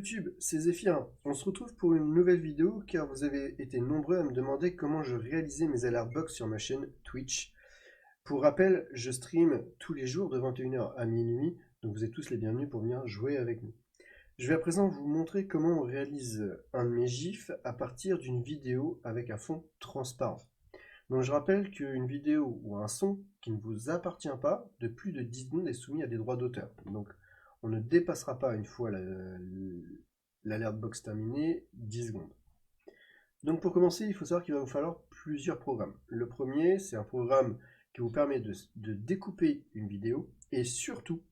YouTube, c'est Zéphyr. On se retrouve pour une nouvelle vidéo car vous avez été nombreux à me demander comment je réalisais mes alertbox sur ma chaîne Twitch. Pour rappel, je stream tous les jours de 21h à minuit, donc vous êtes tous les bienvenus pour venir jouer avec nous. Je vais à présent vous montrer comment on réalise un de mes gifs à partir d'une vidéo avec un fond transparent. Donc je rappelle qu'une vidéo ou un son qui ne vous appartient pas de plus de 10 secondes est soumis à des droits d'auteur. Donc on ne dépassera pas, une fois l'alert box terminée, 10 secondes. Donc pour commencer, il faut savoir qu'il va vous falloir plusieurs programmes. Le premier, c'est un programme qui vous permet de découper une vidéo et surtout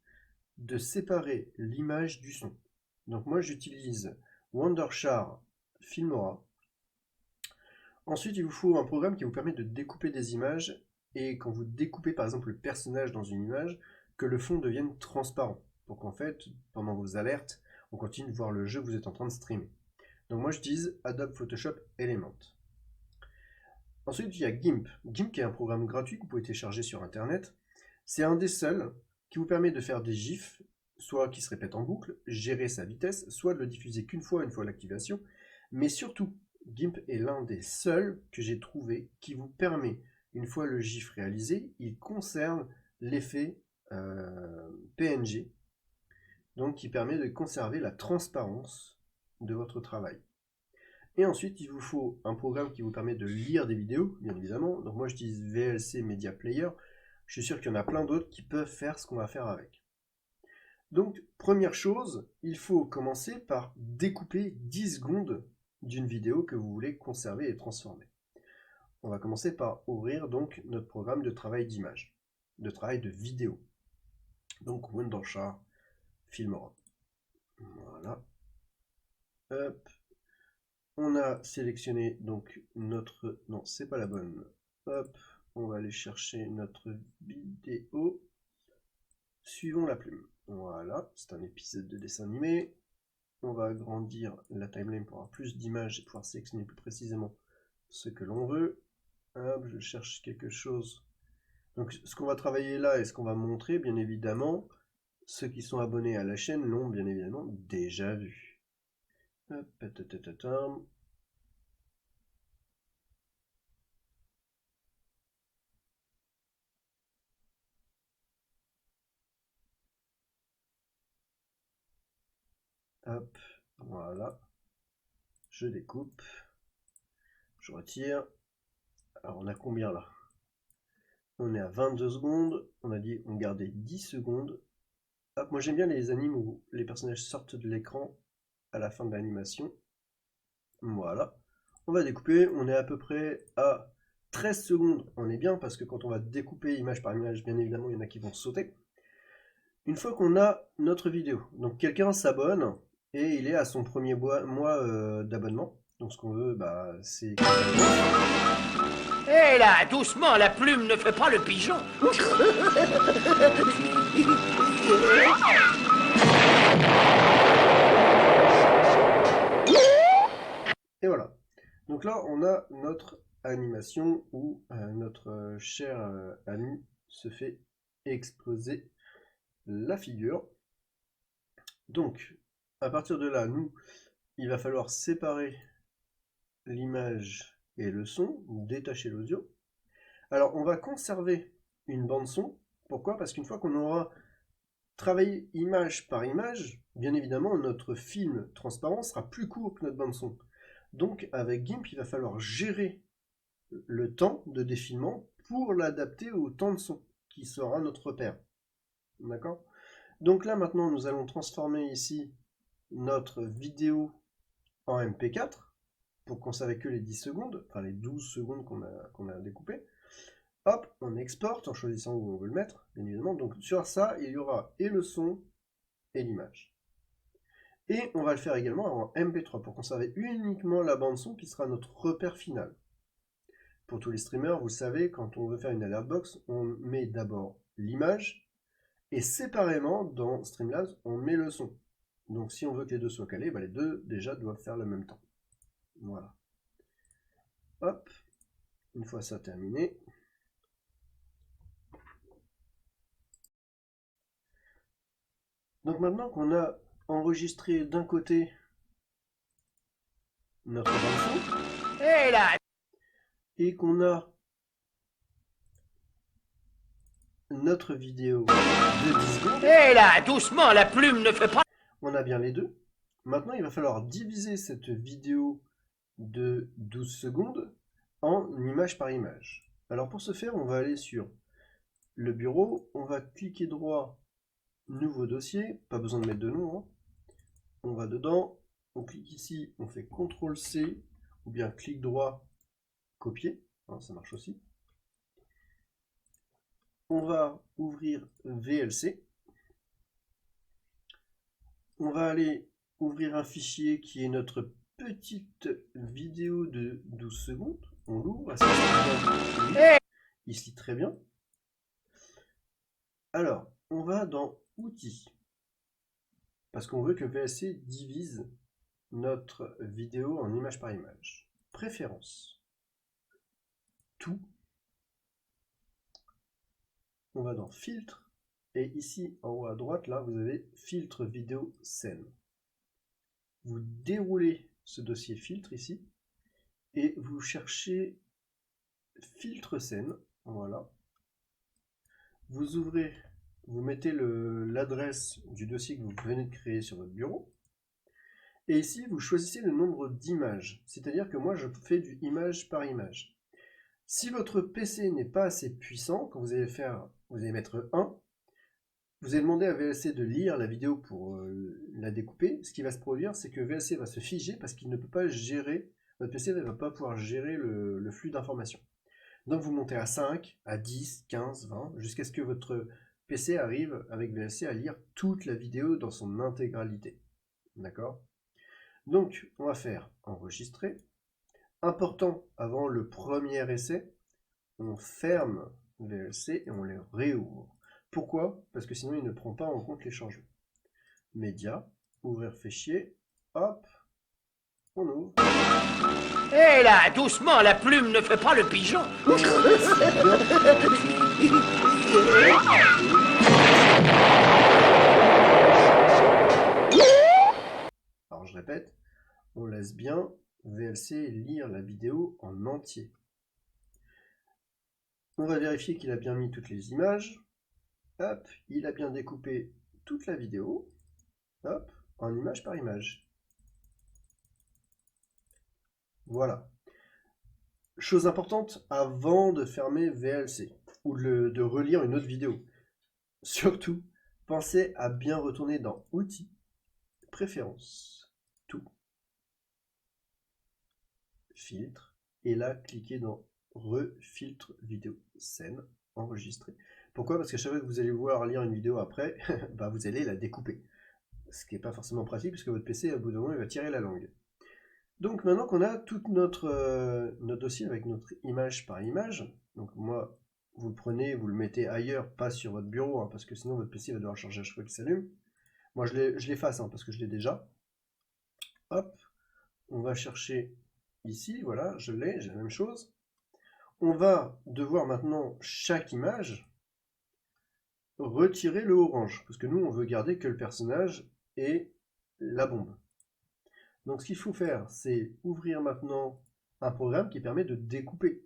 de séparer l'image du son. Donc moi j'utilise Wondershare Filmora. Ensuite, il vous faut un programme qui vous permet de découper des images et quand vous découpez par exemple le personnage dans une image, que le fond devienne transparent pour qu'en fait, pendant vos alertes, on continue de voir le jeu que vous êtes en train de streamer. Donc moi j'utilise Adobe Photoshop Element. Ensuite, il y a GIMP. GIMP qui est un programme gratuit que vous pouvez télécharger sur internet. C'est un des seuls qui vous permet de faire des GIFs, soit qui se répètent en boucle, gérer sa vitesse, soit de le diffuser qu'une fois l'activation, mais surtout, GIMP est l'un des seuls que j'ai trouvé qui vous permet, une fois le GIF réalisé, il conserve l'effet PNG, donc qui permet de conserver la transparence de votre travail. Et ensuite, il vous faut un programme qui vous permet de lire des vidéos, bien évidemment. Donc moi, j'utilise VLC Media Player. Je suis sûr qu'il y en a plein d'autres qui peuvent faire ce qu'on va faire avec. Donc, première chose, il faut commencer par découper 10 secondes d'une vidéo que vous voulez conserver et transformer. On va commencer par ouvrir donc notre programme de travail d'image, de travail de vidéo. Donc Wondershare Filmora. Voilà. Hop. On a sélectionné donc notre... Non, c'est pas la bonne. Hop. On va aller chercher notre vidéo. Suivons la plume. Voilà. C'est un épisode de dessin animé. On va agrandir la timeline pour avoir plus d'images et pouvoir sélectionner plus précisément ce que l'on veut. Hop, je cherche quelque chose. Donc ce qu'on va travailler là et ce qu'on va montrer, bien évidemment, ceux qui sont abonnés à la chaîne l'ont bien évidemment déjà vu. Hop, hop, voilà. Je découpe. Je retire. Alors on a combien là? On est à 22 secondes. On a dit on gardait 10 secondes. Hop, moi j'aime bien les animes où les personnages sortent de l'écran à la fin de l'animation. Voilà. On va découper. On est à peu près à 13 secondes. On est bien parce que quand on va découper image par image, bien évidemment, il y en a qui vont sauter. Une fois qu'on a notre vidéo, donc quelqu'un s'abonne et il est à son premier mois d'abonnement. Donc ce qu'on veut, c'est... Hé là, doucement, la plume ne fait pas le pigeon. Et voilà. Donc là, on a notre animation où notre cher ami se fait exploser la figure. Donc, à partir de là, nous, il va falloir séparer l'image et le son, détacher l'audio. Alors, on va conserver une bande son. Pourquoi? Parce qu'une fois qu'on aura travaillé image par image, bien évidemment, notre film transparent sera plus court que notre bande son. Donc, avec GIMP, il va falloir gérer le temps de défilement pour l'adapter au temps de son, qui sera notre repère. D'accord? Donc là, maintenant, nous allons transformer ici notre vidéo en MP4 pour conserver que les 10 secondes, enfin les 12 secondes qu'on a découpées. Hop, on exporte en choisissant où on veut le mettre, bien évidemment. Donc sur ça, il y aura et le son et l'image. Et on va le faire également en MP3 pour conserver uniquement la bande son qui sera notre repère final. Pour tous les streamers, vous savez, quand on veut faire une alert box, on met d'abord l'image et séparément dans Streamlabs, on met le son. Donc si on veut que les deux soient calés, les deux déjà doivent faire le même temps. Voilà. Hop, une fois ça terminé. Donc maintenant qu'on a enregistré d'un côté notre bande-son Et là, et qu'on a notre vidéo de 10 secondes, et là, doucement, la plume ne fait pas... on a bien les deux. Maintenant, il va falloir diviser cette vidéo de 12 secondes en image par image. Alors pour ce faire, on va aller sur le bureau, on va cliquer droit, nouveau dossier, pas besoin de mettre de nom, hein. On va dedans, on clique ici, on fait CTRL-C, ou bien clic droit, copier, hein, ça marche aussi. On va ouvrir VLC. On va aller ouvrir un fichier qui est notre petite vidéo de 12 secondes. On l'ouvre, il se lit très bien. Alors, on va dans Outils, parce qu'on veut que VLC divise notre vidéo en image par image. Préférences. Tout. On va dans Filtre. Et ici, en haut à droite, là, vous avez Filtre vidéo scène. Vous déroulez ce dossier filtre ici. Et vous cherchez Filtre scène. Voilà. Vous ouvrez, vous mettez l'adresse du dossier que vous venez de créer sur votre bureau. Et ici, vous choisissez le nombre d'images. C'est-à-dire que moi, je fais du image par image. Si votre PC n'est pas assez puissant, quand vous allez mettre 1, vous allez demander à VLC de lire la vidéo pour la découper. Ce qui va se produire, c'est que VLC va se figer parce qu'il ne peut pas gérer, votre PC ne va pas pouvoir gérer le flux d'informations. Donc vous montez à 5, à 10, 15, 20, jusqu'à ce que votre PC arrive avec VLC à lire toute la vidéo dans son intégralité. D'accord? Donc on va faire enregistrer. Important, avant le premier essai, on ferme VLC et on les réouvre. Pourquoi? Parce que sinon il ne prend pas en compte les changements. Média, ouvrir fichier, hop, on ouvre. Et là, doucement, la plume ne fait pas le pigeon. Alors je répète, on laisse bien VLC lire la vidéo en entier. On va vérifier qu'il a bien mis toutes les images. Hop, il a bien découpé toute la vidéo. Hop, en image par image. Voilà. Chose importante avant de fermer VLC ou de relire une autre vidéo. Surtout, pensez à bien retourner dans Outils, Préférences, Tout, Filtre, et là, cliquez dans Refiltre vidéo scène, enregistrer. Pourquoi? Parce qu'à chaque fois que vous allez vouloir lire une vidéo après, bah vous allez la découper. Ce qui n'est pas forcément pratique puisque votre PC, à bout d'un moment, il va tirer la langue. Donc maintenant qu'on a tout notre dossier avec notre image par image, donc moi, vous le prenez, vous le mettez ailleurs, pas sur votre bureau, hein, parce que sinon votre PC va devoir charger à chaque fois qu'il s'allume. Moi je l'efface, hein, parce que je l'ai déjà. Hop, on va chercher ici, voilà, j'ai la même chose. On va devoir maintenant, chaque image, retirer le orange, parce que nous on veut garder que le personnage et la bombe. Donc ce qu'il faut faire, c'est ouvrir maintenant un programme qui permet de découper.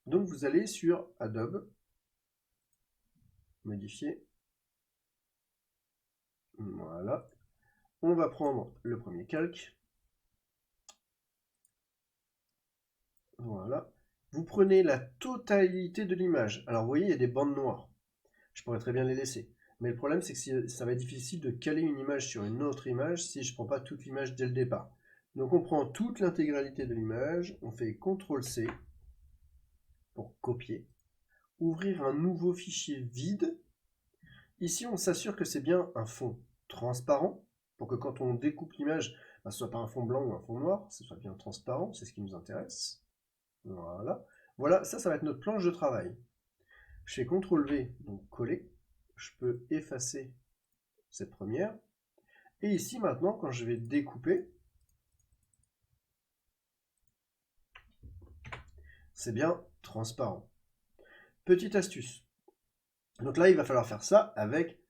Donc vous allez sur Adobe, modifier, voilà. On va prendre le premier calque, voilà. Vous prenez la totalité de l'image. Alors vous voyez, il y a des bandes noires. Je pourrais très bien les laisser. Mais le problème, c'est que ça va être difficile de caler une image sur une autre image si je ne prends pas toute l'image dès le départ. Donc on prend toute l'intégralité de l'image, on fait CTRL-C pour copier, ouvrir un nouveau fichier vide. Ici, on s'assure que c'est bien un fond transparent, pour que quand on découpe l'image, ce ne soit pas un fond blanc ou un fond noir, ce soit bien transparent, c'est ce qui nous intéresse. Voilà. Voilà, ça va être notre planche de travail. Je fais CTRL-V, donc coller. Je peux effacer cette première. Et ici, maintenant, quand je vais découper, c'est bien transparent. Petite astuce. Donc là, il va falloir faire ça avec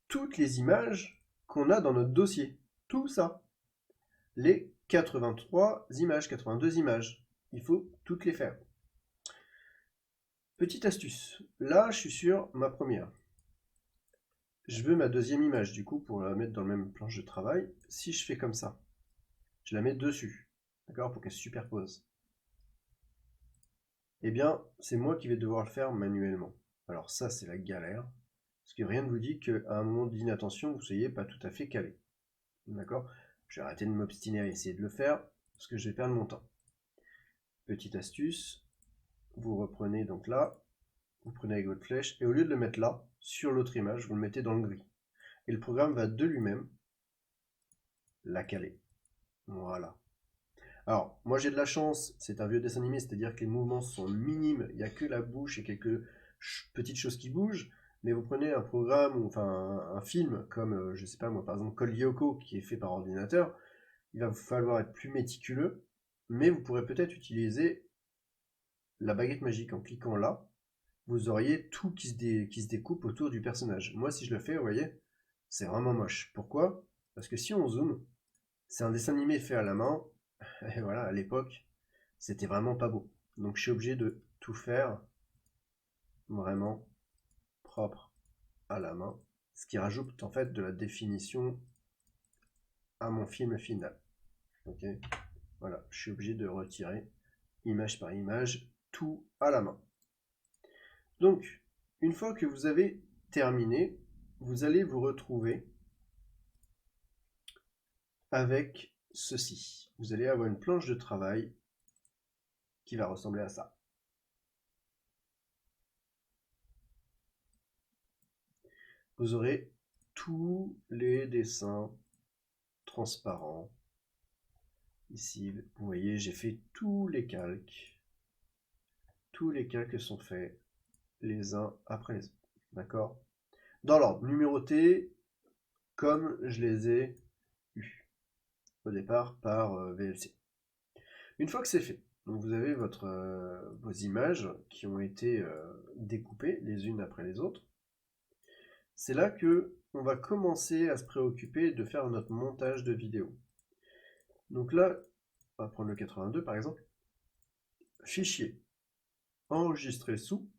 toutes les images qu'on a dans notre dossier. Tout ça. Les 83 images, 82 images. Il faut toutes les faire. Petite astuce. Là, je suis sur ma première. Je veux ma deuxième image, du coup, pour la mettre dans le même planche de travail. Si je fais comme ça, je la mets dessus, d'accord, pour qu'elle se superpose. Eh bien, c'est moi qui vais devoir le faire manuellement. Alors ça, c'est la galère, parce que rien ne vous dit qu'à un moment d'inattention, vous ne soyez pas tout à fait calé. D'accord? Je vais arrêter de m'obstiner à essayer de le faire, parce que je vais perdre mon temps. Petite astuce, vous reprenez donc là, vous prenez avec votre flèche, et au lieu de le mettre là, sur l'autre image, vous le mettez dans le gris. Et le programme va de lui-même la caler. Voilà. Alors, moi j'ai de la chance, c'est un vieux dessin animé, c'est-à-dire que les mouvements sont minimes, il n'y a que la bouche et quelques petites choses qui bougent, mais vous prenez un programme, ou enfin un film, comme, je sais pas moi, par exemple Code Lyoko, qui est fait par ordinateur, il va vous falloir être plus méticuleux, mais vous pourrez peut-être utiliser la baguette magique en cliquant là, vous auriez tout qui se découpe autour du personnage. Moi si je le fais, vous voyez, c'est vraiment moche. Pourquoi? Parce que si on zoome, c'est un dessin animé fait à la main, et voilà, à l'époque, c'était vraiment pas beau. Donc je suis obligé de tout faire vraiment propre à la main, ce qui rajoute en fait de la définition à mon film final. Ok, voilà, je suis obligé de retirer image par image tout à la main. Donc, une fois que vous avez terminé, vous allez vous retrouver avec ceci. Vous allez avoir une planche de travail qui va ressembler à ça. Vous aurez tous les dessins transparents. Ici, vous voyez, j'ai fait tous les calques. Tous les calques sont faits les uns après les autres. D'accord? Dans l'ordre, numéroté, comme je les ai eus au départ par VLC. Une fois que c'est fait, donc vous avez vos images qui ont été découpées les unes après les autres. C'est là que on va commencer à se préoccuper de faire notre montage de vidéo. Donc là, on va prendre le 82 par exemple. Fichier, enregistrer sous.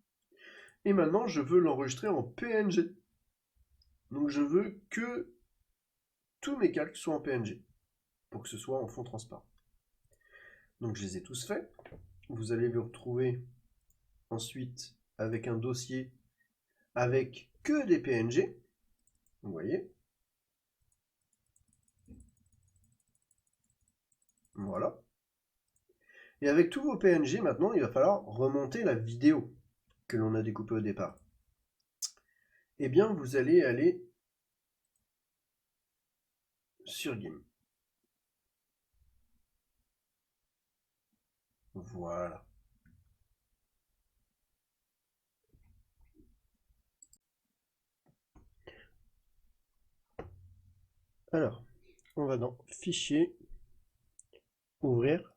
Et maintenant, je veux l'enregistrer en PNG. Donc je veux que tous mes calques soient en PNG, pour que ce soit en fond transparent. Donc je les ai tous faits. Vous allez vous retrouver ensuite avec un dossier avec que des PNG. Vous voyez. Voilà. Et avec tous vos PNG, maintenant, il va falloir remonter la vidéo que l'on a découpée au départ. Eh bien, vous allez aller sur GIMP. Voilà. Alors, on va dans Fichier, Ouvrir,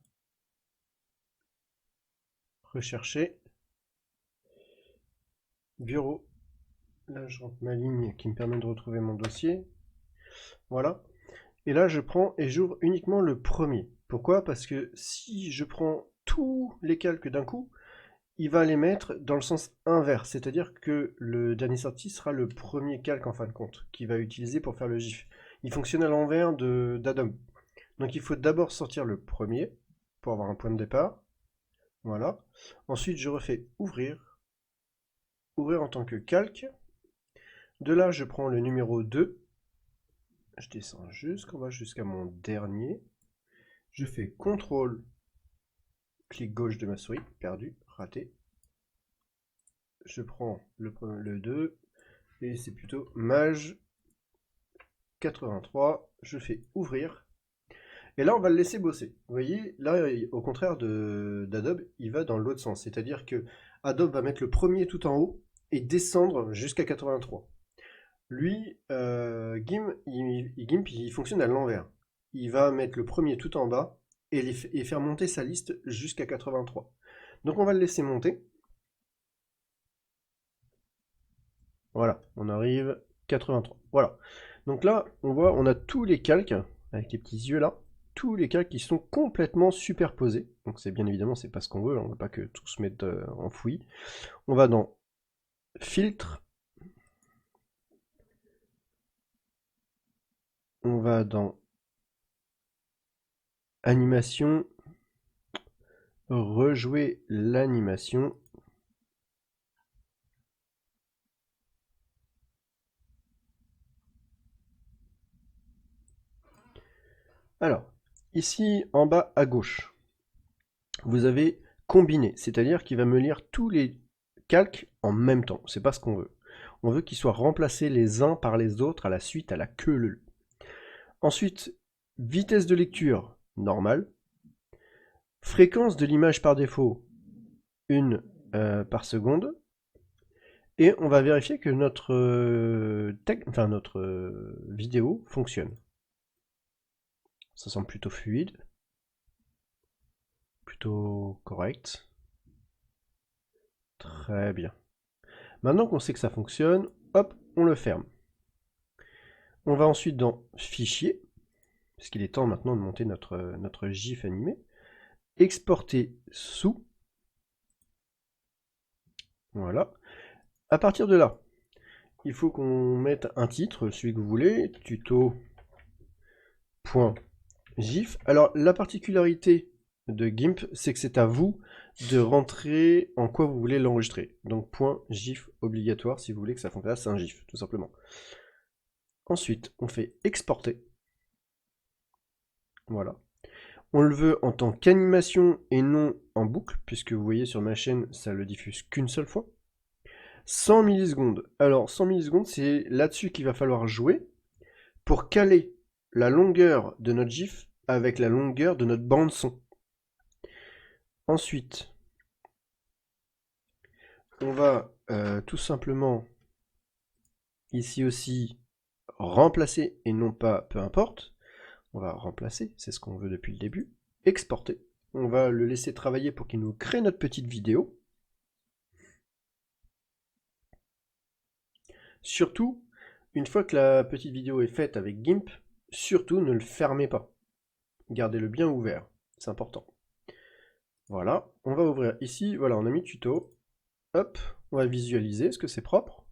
Rechercher, Bureau. Là, je rentre ma ligne qui me permet de retrouver mon dossier. Voilà. Et là, je prends et j'ouvre uniquement le premier. Pourquoi? Parce que si je prends tous les calques d'un coup, il va les mettre dans le sens inverse. C'est-à-dire que le dernier sorti sera le premier calque en fin de compte, qu'il va utiliser pour faire le GIF. Il fonctionne à l'envers d'Adobe. Donc il faut d'abord sortir le premier pour avoir un point de départ. Voilà. Ensuite, je refais ouvrir. Ouvrir en tant que calque. De là, je prends le numéro 2. Je descends jusqu'en bas, jusqu'à mon dernier. Je fais CTRL, clic gauche de ma souris, perdu, raté. Je prends le 2, et c'est plutôt Mage 83. Je fais ouvrir. Et là, on va le laisser bosser. Vous voyez, là, au contraire d'Adobe, il va dans l'autre sens. C'est-à-dire que Adobe va mettre le premier tout en haut et descendre jusqu'à 83. Lui, GIMP, il fonctionne à l'envers. Il va mettre le premier tout en bas et faire monter sa liste jusqu'à 83. Donc on va le laisser monter. Voilà, on arrive 83. Voilà. Donc là, on voit, on a tous les calques avec les petits yeux là. tous les cas qui sont complètement superposés. Donc c'est bien évidemment, c'est pas ce qu'on veut, on ne veut pas que tout se mette enfoui. On va dans filtre. On va dans animation, rejouer l'animation. Alors, ici en bas à gauche, vous avez combiné, c'est-à-dire qu'il va me lire tous les calques en même temps. C'est pas ce qu'on veut. On veut qu'ils soient remplacés les uns par les autres à la suite, à la queue leu. Ensuite, vitesse de lecture normale. Fréquence de l'image par défaut, 1 par seconde. Et on va vérifier que notre vidéo fonctionne. Ça semble plutôt fluide, plutôt correct. Très bien. Maintenant qu'on sait que ça fonctionne, hop, on le ferme. On va ensuite dans Fichier, puisqu'il est temps maintenant de monter notre GIF animé. Exporter sous. Voilà. À partir de là, il faut qu'on mette un titre, celui que vous voulez, tuto.gif. Alors, la particularité de GIMP, c'est que c'est à vous de rentrer en quoi vous voulez l'enregistrer. Donc, .gif obligatoire si vous voulez que ça fonctionne. C'est un GIF, tout simplement. Ensuite, on fait exporter. Voilà. On le veut en tant qu'animation et non en boucle, puisque vous voyez sur ma chaîne, ça le diffuse qu'une seule fois. 100 millisecondes. Alors, 100 millisecondes, c'est là-dessus qu'il va falloir jouer pour caler la longueur de notre GIF avec la longueur de notre bande son. Ensuite, on va tout simplement, ici aussi, remplacer et non pas peu importe. On va remplacer, c'est ce qu'on veut depuis le début. Exporter. On va le laisser travailler pour qu'il nous crée notre petite vidéo. Surtout, une fois que la petite vidéo est faite avec GIMP, surtout ne le fermez pas. Gardez-le bien ouvert, c'est important. Voilà, on va ouvrir ici, voilà, on a mis tuto. Hop, on va visualiser, est-ce que c'est propre?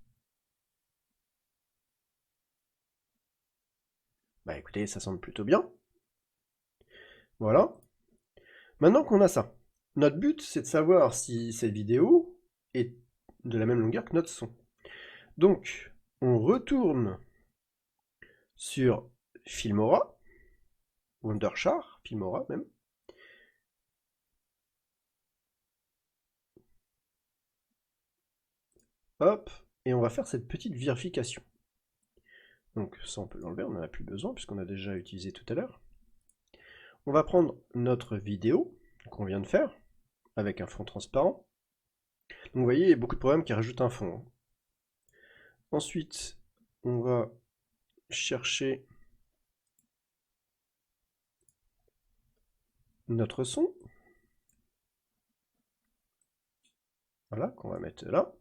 Bah écoutez, ça semble plutôt bien. Voilà. Maintenant qu'on a ça, notre but c'est de savoir si cette vidéo est de la même longueur que notre son. Donc, on retourne sur Filmora, Wondershare, Filmora même. Hop, et on va faire cette petite vérification. Donc ça on peut l'enlever, on n'en a plus besoin puisqu'on a déjà utilisé tout à l'heure. On va prendre notre vidéo qu'on vient de faire avec un fond transparent. Donc vous voyez, il y a beaucoup de programmes qui rajoutent un fond. Ensuite, on va chercher notre son. Voilà, qu'on va mettre là.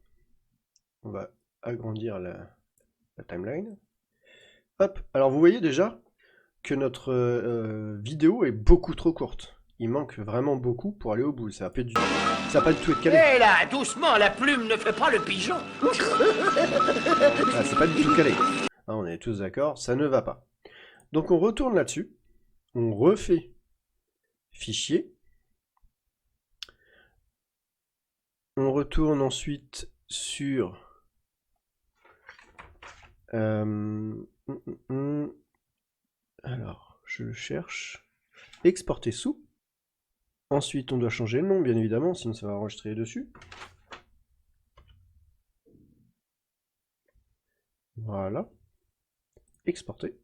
On va agrandir la timeline. Hop, alors vous voyez déjà que notre vidéo est beaucoup trop courte. Il manque vraiment beaucoup pour aller au bout. Ça va pas du tout être calé. Hé là, doucement, la plume ne fait pas le pigeon. Ah, c'est pas du tout calé. Ah, on est tous d'accord, ça ne va pas. Donc on retourne là-dessus. On refait fichier. On retourne ensuite sur alors, je le cherche. Exporter sous. Ensuite, on doit changer le nom, bien évidemment, sinon ça va enregistrer dessus. Voilà. Exporter.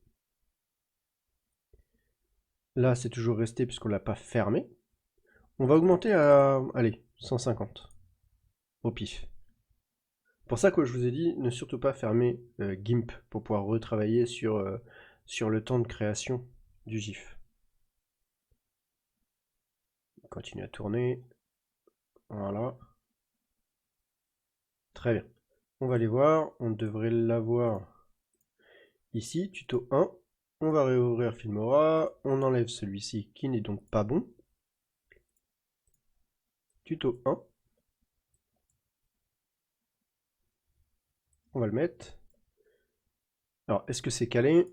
Là, c'est toujours resté puisqu'on ne l'a pas fermé. On va augmenter à, allez, 150. Au pif. Pour ça que je vous ai dit, ne surtout pas fermer GIMP pour pouvoir retravailler sur le temps de création du GIF. On continue à tourner. Voilà. Très bien. On va aller voir. On devrait l'avoir ici, tuto 1. On va réouvrir Filmora, on enlève celui-ci qui n'est donc pas bon. Tuto 1. On va le mettre. Alors, est-ce que c'est calé?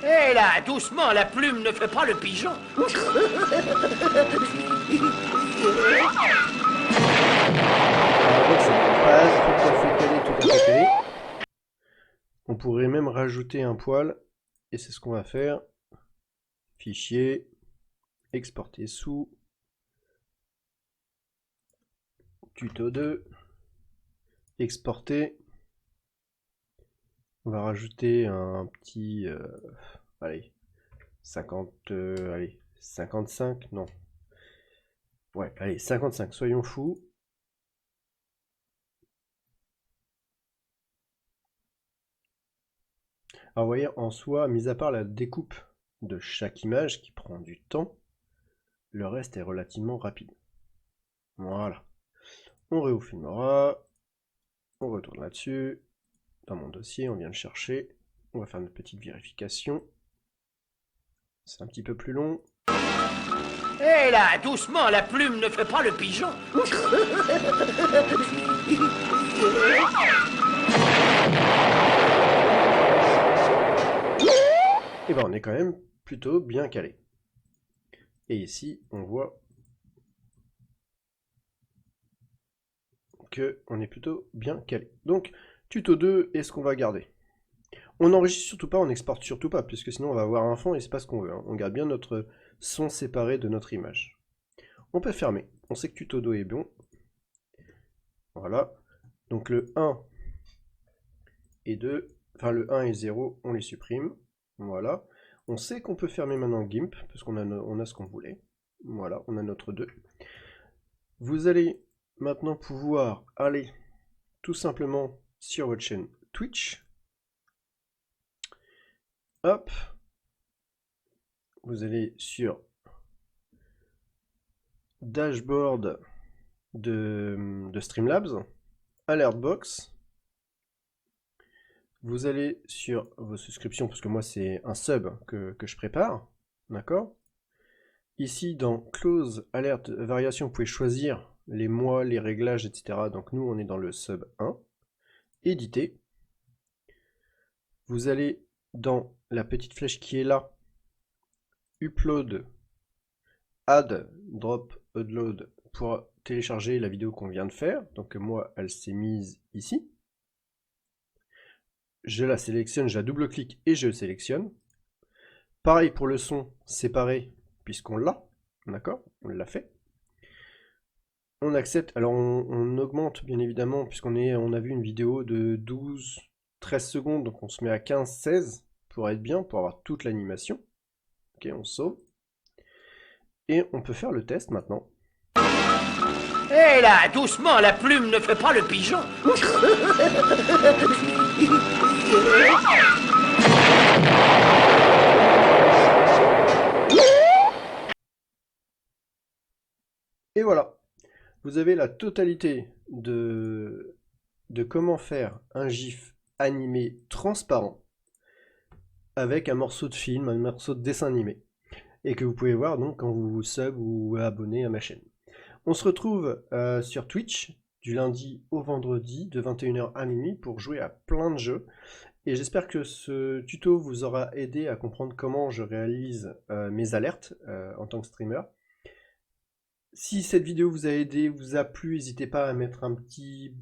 Hé là, doucement, la plume ne fait pas le pigeon. Alors, c'est pas tout à fait calé, tout à fait calé. On pourrait même rajouter un poil, et c'est ce qu'on va faire. Fichier, exporter sous, tuto 2, exporter. On va rajouter un petit, allez, 50, allez, 55, non. Ouais, allez, 55, soyons fous. Alors, vous voyez, en soi, mis à part la découpe de chaque image qui prend du temps, le reste est relativement rapide. Voilà. On réouvre Filmora, on retourne là-dessus. Dans mon dossier, on vient le chercher. On va faire une petite vérification. C'est un petit peu plus long. Hé là, doucement, la plume ne fait pas le pigeon. Et ben on est quand même plutôt bien calé. Et ici, on voit que on est plutôt bien calé. Donc, tuto 2, est-ce qu'on va garder? On n'enregistre surtout pas, on n'exporte surtout pas, puisque sinon on va avoir un fond et c'est pas ce qu'on veut. Hein. On garde bien notre son séparé de notre image. On peut fermer. On sait que tuto 2 est bon. Voilà. Donc le 1 et 2, enfin le 1 et 0, on les supprime. Voilà. On sait qu'on peut fermer maintenant GIMP, parce qu'on a ce qu'on voulait. Voilà, on a notre 2. Vous allez maintenant pouvoir aller tout simplement sur votre chaîne Twitch. Hop. Vous allez sur dashboard de Streamlabs, Alertbox. Vous allez sur vos souscriptions, parce que moi c'est un sub que je prépare, d'accord? Ici dans Close Alert Variation, vous pouvez choisir les mois, les réglages, etc. Donc nous on est dans le sub 1. Éditer. Vous allez dans la petite flèche qui est là, Upload, Add, Drop, Upload, pour télécharger la vidéo qu'on vient de faire. Donc moi elle s'est mise ici. Je la sélectionne, je la double-clique et je le sélectionne. Pareil pour le son séparé, puisqu'on l'a, d'accord? On l'a fait. On accepte, alors on augmente bien évidemment, puisqu'on a vu une vidéo de 12-13 secondes, donc on se met à 15-16 pour être bien, pour avoir toute l'animation. Ok, on sauve. Et on peut faire le test maintenant. Hé là, doucement, la plume ne fait pas le pigeon. Et voilà, vous avez la totalité de comment faire un GIF animé transparent avec un morceau de film, un morceau de dessin animé. Et que vous pouvez voir donc quand vous vous sub ou abonnez à ma chaîne. On se retrouve sur Twitch du lundi au vendredi de 21h à minuit pour jouer à plein de jeux. Et j'espère que ce tuto vous aura aidé à comprendre comment je réalise mes alertes en tant que streamer. Si cette vidéo vous a aidé, vous a plu, n'hésitez pas à mettre un petit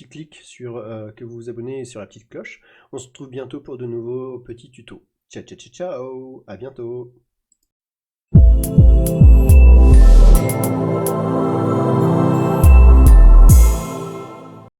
clic sur que vous vous abonnez sur la petite cloche. On se retrouve bientôt pour de nouveaux petits tutos. Ciao, ciao, ciao, ciao, à bientôt.